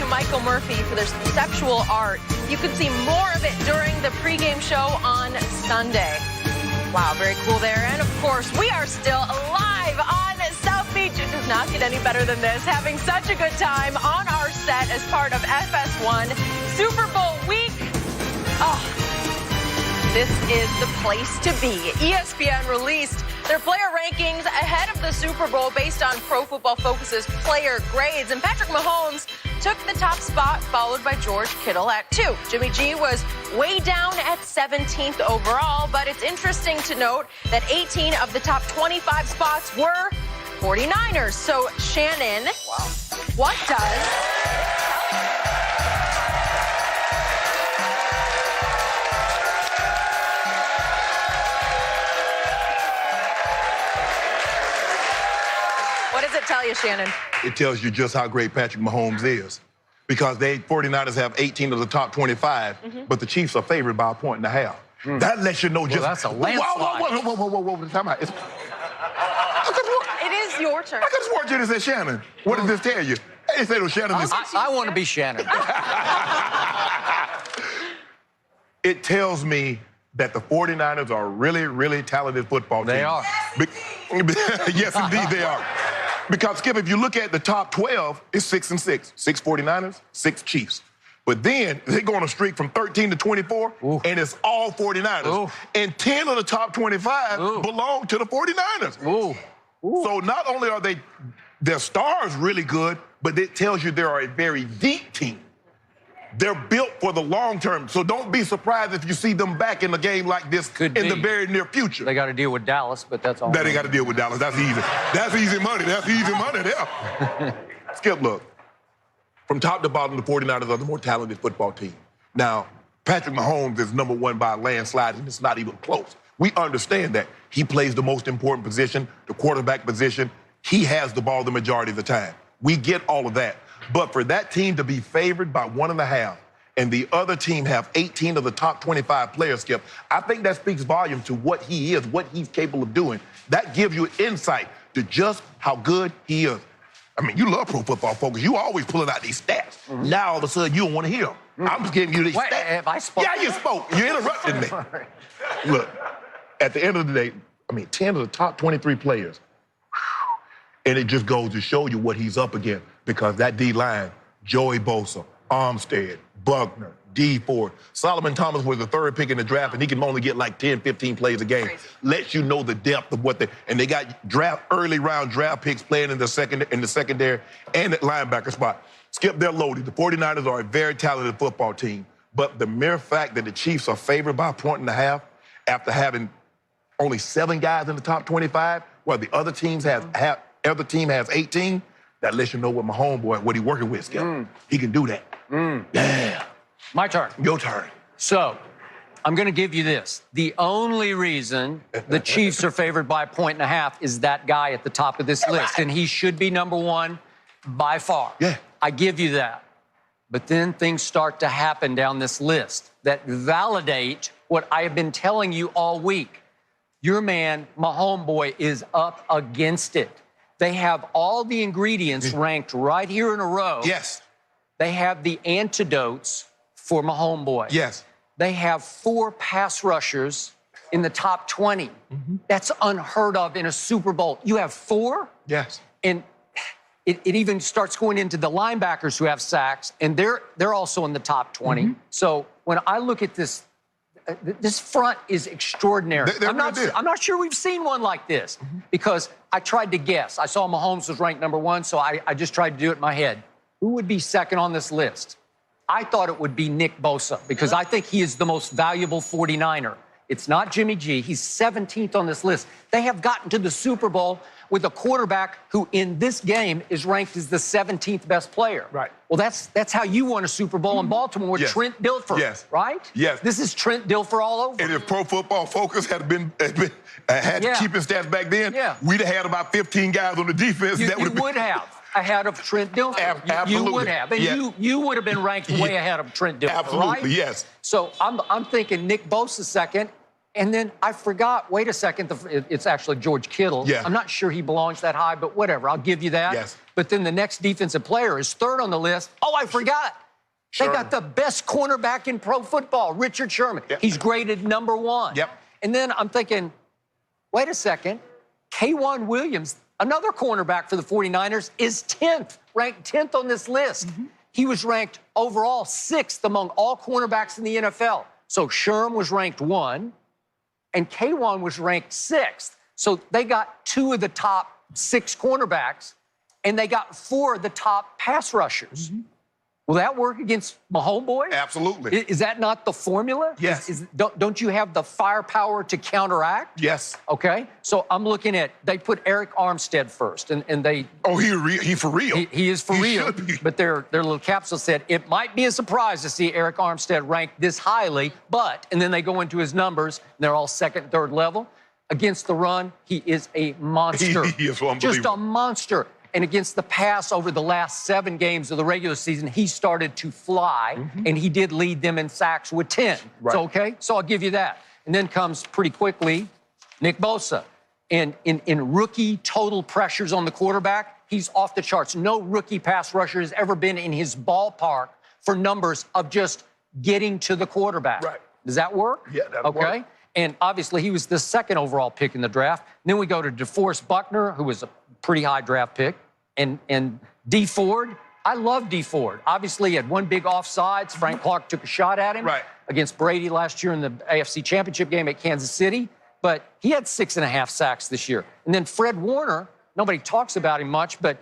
to Michael Murphy for their conceptual art. You can see more of it during the pregame show on Sunday. Wow, very cool there. And of course, we are still live on South Beach. It does not get any better than this. Having such a good time on our set as part of FS1 Super Bowl week. Oh, this is the place to be. ESPN released their player rankings ahead of the Super Bowl based on Pro Football Focus's player grades. And Patrick Mahomes took the top spot, followed by George Kittle at 2. Jimmy G was way down at 17th overall, but it's interesting to note that 18 of the top 25 spots were 49ers. So, Shannon, wow. What does... What does it tell you, Shannon? It tells you just how great Patrick Mahomes is. Because they 49ers have 18 of the top 25, but the Chiefs are favored by 1.5 points. That lets you know just... Well, that's a landslide. Whoa. Time out. It is your turn. I could have sworn Jenny said Shannon. What does this tell you? I didn't say no Shannon. I want to be Shannon. It tells me that the 49ers are a really, really talented football team. They are. Yes, indeed, they are. Because, Skip, if you look at the top 12, it's 6-6. 6 49ers, 6 Chiefs. But then they go on a streak from 13 to 24, and it's all 49ers. And 10 of the top 25 belong to the 49ers. So not only are their stars really good, but it tells you they are a very deep team. They're built for the long term. So don't be surprised if you see them back in a game like this in the very near future. They got to deal with Dallas, but that's all. They got to deal with Dallas. That's easy. That's easy money. That's easy money there. Skip, look. From top to bottom, the 49ers are the more talented football team. Now, Patrick Mahomes is number one by a landslide, and it's not even close. We understand that. He plays the most important position, the quarterback position. He has the ball the majority of the time. We get all of that. But for that team to be favored by 1.5 and the other team have 18 of the top 25 players, Skip, I think that speaks volume to what he is, what he's capable of doing. That gives you insight to just how good he is. I mean, you love Pro Football Focus. You always pulling out these stats. Now, all of a sudden, you don't want to hear them. I'm just giving you these stats. Have I spoken? Yeah, you spoke. You interrupted me. Look, at the end of the day, 10 of the top 23 players. And it just goes to show you what he's up against because that D-line, Joey Bosa, Armstead, Buckner, D Ford, Solomon Thomas was the 3rd pick in the draft, and he can only get like 10, 15 plays a game. Crazy. Lets you know the depth of what and they got early round draft picks playing in the secondary and at linebacker spot. Skip, they're loaded. The 49ers are a very talented football team, but the mere fact that the Chiefs are favored by 1.5 after having only 7 guys in the top 25, while the other teams other team has 18, that lets you know what my homeboy, what he's working with, Skip. He can do that. Yeah. My turn. Your turn. So, I'm going to give you this. The only reason the Chiefs are favored by 1.5 is that guy at the top of this list, and he should be number 1 by far. Yeah. I give you that. But then things start to happen down this list that validate what I have been telling you all week. Your man, my homeboy, is up against it. They have all the ingredients ranked right here in a row. Yes. They have the antidotes for my homeboy. Yes. They have 4 pass rushers in the top 20. That's unheard of in a Super Bowl. You have 4? Yes. And it even starts going into the linebackers who have sacks, and they're also in the top 20. So when I look at this, this front is extraordinary. I'm not sure we've seen one like this because I tried to guess. I saw Mahomes was ranked number 1, so I just tried to do it in my head. Who would be second on this list? I thought it would be Nick Bosa because I think he is the most valuable 49er. It's not Jimmy G. He's 17th on this list. They have gotten to the Super Bowl with a quarterback who in this game is ranked as the 17th best player. Right. Well, that's how you won a Super Bowl in Baltimore with Trent Dilfer, right? Yes. This is Trent Dilfer all over. And if Pro Football Focus had keeping stats back then, we'd have had about 15 guys on the defense. You would have. Ahead of Trent Dilfer. Absolutely. You would have. And you would have been ranked way ahead of Trent Dilfer, Absolutely, right? yes. So I'm thinking Nick Bosa second, And then I forgot, wait a second, it's actually George Kittle. Yeah. I'm not sure he belongs that high, but whatever, I'll give you that. Yes. But then the next defensive player is third on the list. Oh, I forgot. They got the best cornerback in pro football, Richard Sherman. Yep. He's graded #1. Yep. And then I'm thinking, wait a second, K'Wan Williams, another cornerback for the 49ers, is 10th, ranked 10th on this list. He was ranked overall 6th among all cornerbacks in the NFL. So Sherm was ranked 1, and K'Wan was ranked 6th. So they got 2 of the top 6 cornerbacks, and they got 4 of the top pass rushers. Will that work against Mahomes boys? Absolutely. Is that not the formula? Yes. Don't you have the firepower to counteract? Yes. Okay. So I'm looking at, they put Eric Armstead first, and they... Oh, he for real. He is for real. Should be. But their little capsule said, it might be a surprise to see Eric Armstead ranked this highly, but, and then they go into his numbers, and they're all second, third level. Against the run, he is a monster. He is unbelievable. Just a monster. And against the pass over the last 7 games of the regular season, he started to fly, and he did lead them in sacks with 10. Right. So, okay, so I'll give you that. And then comes pretty quickly Nick Bosa. And in rookie total pressures on the quarterback, he's off the charts. No rookie pass rusher has ever been in his ballpark for numbers of just getting to the quarterback. Right. Does that work? Yeah, that'll work. Okay. And obviously, he was the 2nd overall pick in the draft. Then we go to DeForest Buckner, who was a pretty high draft pick. And D. Ford, I love D. Ford. Obviously, he had 1 big offsides. Frank Clark took a shot at him against Brady last year in the AFC Championship game at Kansas City. But he had 6.5 sacks this year. And then Fred Warner, nobody talks about him much, but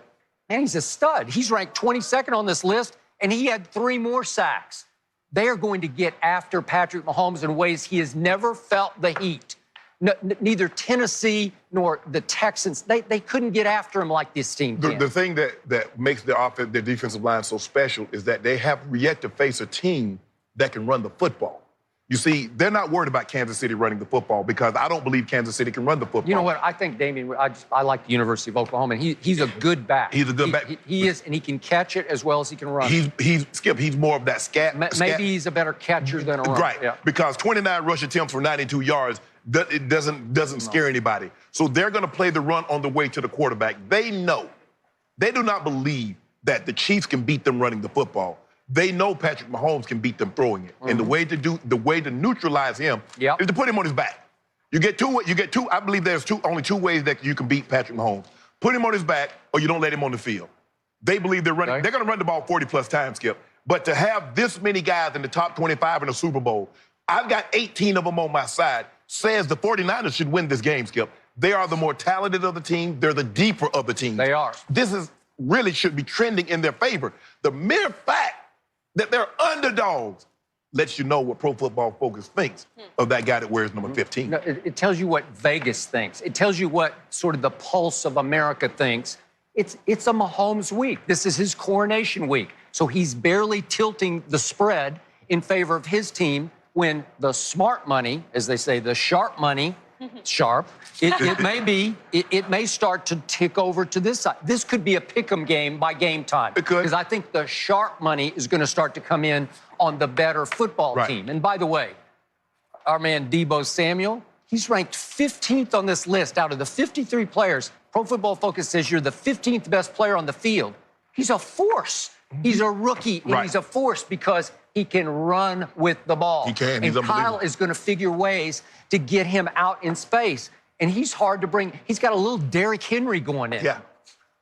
man, he's a stud. He's ranked 22nd on this list, and he had 3 more sacks. They are going to get after Patrick Mahomes in ways he has never felt the heat. Neither Tennessee nor the Texans, they couldn't get after him like this team can. The thing that makes their defensive line so special is that they have yet to face a team that can run the football. You see, they're not worried about Kansas City running the football because I don't believe Kansas City can run the football. You know what? I think Damian, I like the University of Oklahoma, and he's a good back. He's a good back. He is, and he can catch it as well as he can run. He's more of that scat. Maybe he's a better catcher than a runner. Right, yeah. Because 29 rush attempts for 92 yards, it doesn't scare anybody. So they're going to play the run on the way to the quarterback. They know. They do not believe that the Chiefs can beat them running the football. They know Patrick Mahomes can beat them throwing it. And the way to neutralize him is to put him on his back. You get two. I believe there's only 2 ways that you can beat Patrick Mahomes. Put him on his back, or you don't let him on the field. They believe they're running. They're going to run the ball 40+ times, Skip. But to have this many guys in the top 25 in the Super Bowl, I've got 18 of them on my side, says the 49ers should win this game, Skip. They are the more talented of the team. They're the deeper of the team. They are. This really should be trending in their favor. The mere fact that they're underdogs lets you know what Pro Football Focus thinks of that guy that wears number 15. No, it tells you what Vegas thinks. It tells you what sort of the pulse of America thinks. It's a Mahomes week. This is his coronation week. So he's barely tilting the spread in favor of his team when the smart money, as they say, the sharp money, sharp, it may start to tick over to this side. This could be a pick'em game by game time. It could. Because I think the sharp money is going to start to come in on the better football team. And by the way, our man Deebo Samuel, he's ranked 15th on this list out of the 53 players. Pro Football Focus says you're the 15th best player on the field. He's a force. He's a rookie, and he's a force because he can run with the ball. He can. He's and Kyle is going to figure ways to get him out in space. And he's hard to bring. He's got a little Derrick Henry going in. Yeah.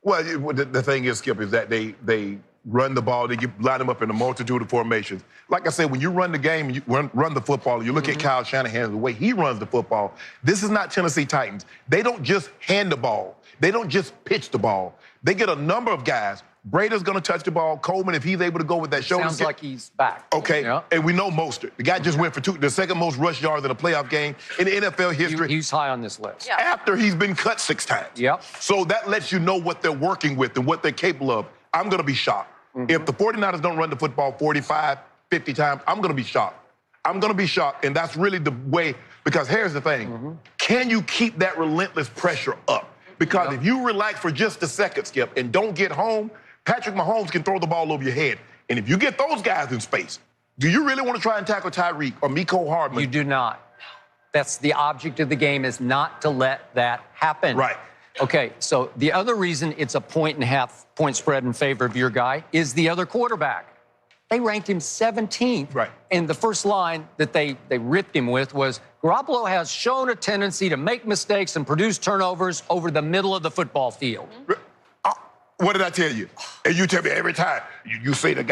Well, the thing is, Skip, is that they run the ball. They line them up in a multitude of formations. Like I said, when you run the game, you run the football, you look at Kyle Shanahan, the way he runs the football, this is not Tennessee Titans. They don't just hand the ball. They don't just pitch the ball. They get a number of guys. Brader's going to touch the ball. Coleman, if he's able to go with that shoulder. Sounds like he's back. Okay, and we know Mostert. The guy just went for the second most rush yards in a playoff game in NFL history. He's high on this list. Yeah. After he's been cut 6 times. Yep. So that lets you know what they're working with and what they're capable of. I'm going to be shocked. If the 49ers don't run the football 45, 50 times, I'm going to be shocked. I'm going to be shocked, and that's really the way, because here's the thing. Can you keep that relentless pressure up? Because if you relax for just a second, Skip, and don't get home, Patrick Mahomes can throw the ball over your head. And if you get those guys in space, do you really want to try and tackle Tyreek or Mecole Hardman? You do not. That's the object of the game, is not to let that happen. Right. Okay, so the other reason it's a 1.5 point spread in favor of your guy is the other quarterback. They ranked him 17th. Right. And the first line that they ripped him with was, Garoppolo has shown a tendency to make mistakes and produce turnovers over the middle of the football field. What did I tell you? And you tell me every time, you say that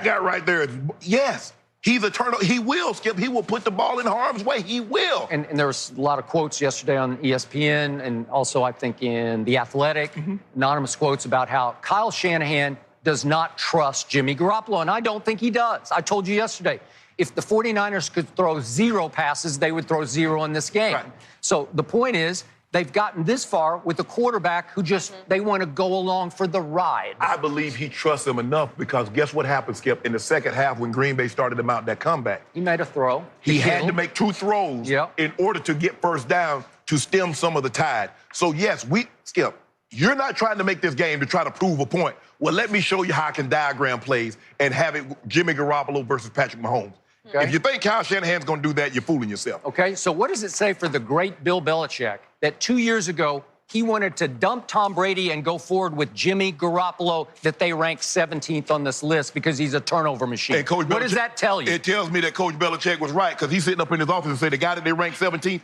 guy right there is, yes, he's a turnover. He will, Skip. He will put the ball in harm's way. He will. And there was a lot of quotes yesterday on ESPN and also, I think, in The Athletic, anonymous quotes about how Kyle Shanahan does not trust Jimmy Garoppolo, and I don't think he does. I told you yesterday, if the 49ers could throw 0 passes, they would throw 0 in this game. Right. So the point is, they've gotten this far with a quarterback who just, they want to go along for the ride. I believe he trusts him enough because guess what happened, Skip? In the second half when Green Bay started him out that comeback. He made a throw. He had to make 2 throws in order to get first down to stem some of the tide. So, yes, Skip, you're not trying to make this game to try to prove a point. Well, let me show you how I can diagram plays and have it Jimmy Garoppolo versus Patrick Mahomes. Okay. If you think Kyle Shanahan's going to do that, you're fooling yourself. Okay, so what does it say for the great Bill Belichick that 2 years ago he wanted to dump Tom Brady and go forward with Jimmy Garoppolo, that they ranked 17th on this list because he's a turnover machine? And Coach what does that tell you? It tells me that Coach Belichick was right because he's sitting up in his office and said the guy that they ranked 17th,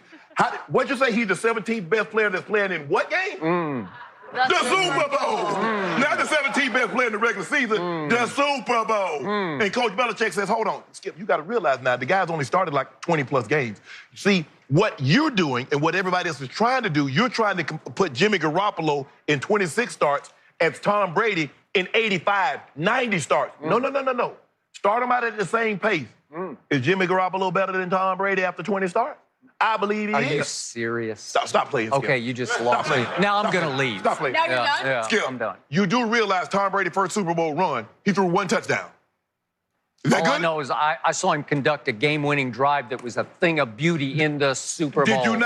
what'd you say, he's the 17th best player that's playing in what game? The Super Bowl. Not the 17th best player in the regular season, the Super Bowl. And Coach Belichick says, hold on, Skip, you got to realize now, the guy's only started like 20-plus games. See, what you're doing and what everybody else is trying to do, you're trying to put Jimmy Garoppolo in 26 starts as Tom Brady in 85, 90 starts. No. Start them out at the same pace. Is Jimmy Garoppolo better than Tom Brady after 20 starts? I believe he is. Are you serious? Stop playing, Skip. Okay, you just lost me. Now I'm going to leave. Stop playing. Now you're done? Yeah, Skip, I'm done. You do realize Tom Brady's first Super Bowl run, he threw 1 touchdown. Is that All good? I know is I saw him conduct a game-winning drive that was a thing of beauty in the Super Bowl. Did you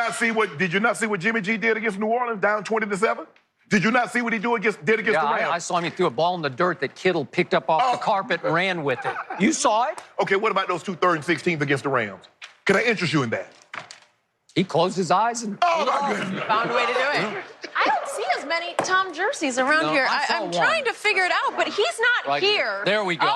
not see what Jimmy G did against New Orleans, down 20-7? Did you not see what he did against the Rams? I saw him. He threw a ball in the dirt that Kittle picked up off the carpet and ran with it. You saw it? Okay, what about those 2 3rd and 16th against the Rams? Can I interest you in that? He closed his eyes and my goodness. Found a way to do it. I don't see as many Tom jerseys around here. I'm trying to figure it out, but he's not here. There we go.